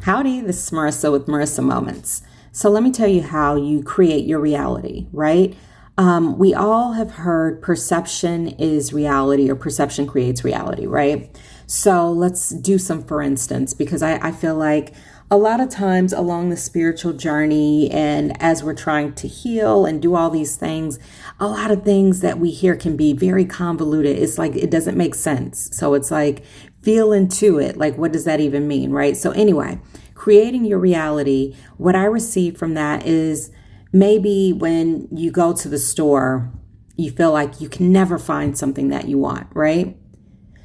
Howdy, this is Marisa with Marisa Moments. So let me tell you how you create your reality, right? We all have heard perception is reality or perception creates reality, right? So let's do some for instance, because I feel like a lot of times along the spiritual journey and as we're trying to heal and do all these things, a lot of things that we hear can be very convoluted. It's like it doesn't make sense. So it's like feel into it. Like, what does that even mean, right? So anyway, creating your reality, what I receive from that is maybe when you go to the store, you feel like you can never find something that you want, right?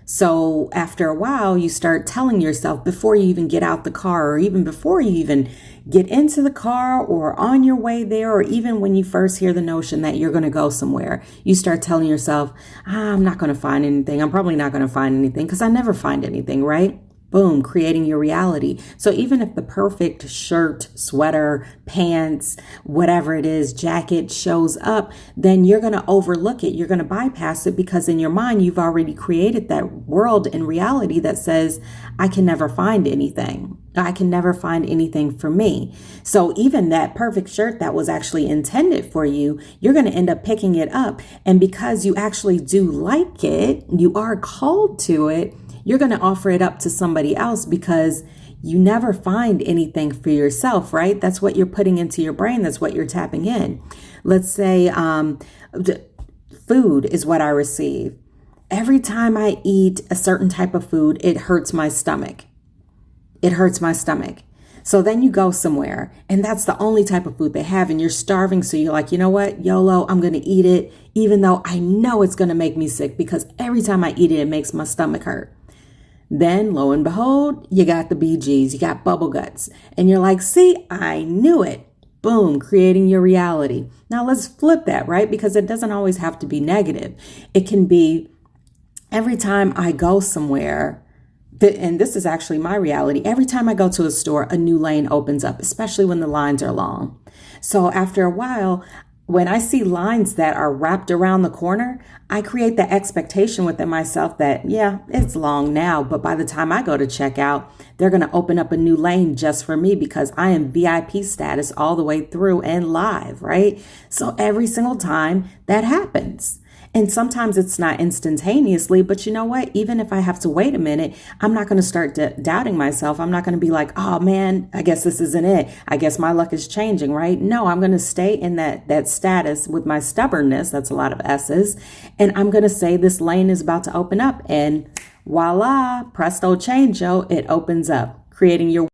So after a while, you start telling yourself before you even get out the car or even before you even get into the car or on your way there, or even when you first hear the notion that you're going to go somewhere, you start telling yourself, I'm not going to find anything. I'm probably not going to find anything because I never find anything, right? Boom, creating your reality. So even if the perfect shirt, sweater, pants, whatever it is, jacket shows up, then you're going to overlook it. You're going to bypass it because in your mind, you've already created that world and reality that says, I can never find anything. I can never find anything for me. So even that perfect shirt that was actually intended for you, you're going to end up picking it up. And because you actually do like it, you are called to it, you're going to offer it up to somebody else because you never find anything for yourself, right? That's what you're putting into your brain. That's what you're tapping in. Let's say food is what I receive. Every time I eat a certain type of food, it hurts my stomach. It hurts my stomach. So then you go somewhere and that's the only type of food they have and you're starving. So you're like, you know what, YOLO, I'm going to eat it, even though I know it's going to make me sick because every time I eat it, it makes my stomach hurt. Then lo and behold, you got the BGs, you got bubble guts, and you're like, see, I knew it. Boom, creating your reality. Now let's flip that, right? Because it doesn't always have to be negative. It can be every time I go somewhere, and this is actually my reality. Every time I go to a store, a new lane opens up, especially when the lines are long. So after a while, when I see lines that are wrapped around the corner, I create the expectation within myself that, yeah, it's long now, but by the time I go to check out, they're going to open up a new lane just for me because I am VIP status all the way through and live, right? So every single time that happens. And sometimes it's not instantaneously, but you know what? Even if I have to wait a minute, I'm not going to start doubting myself. I'm not going to be like, oh man, I guess this isn't it. I guess my luck is changing, right? No, I'm going to stay in that status with my stubbornness. That's a lot of S's. And I'm going to say this lane is about to open up and voila, presto changeo, it opens up, creating your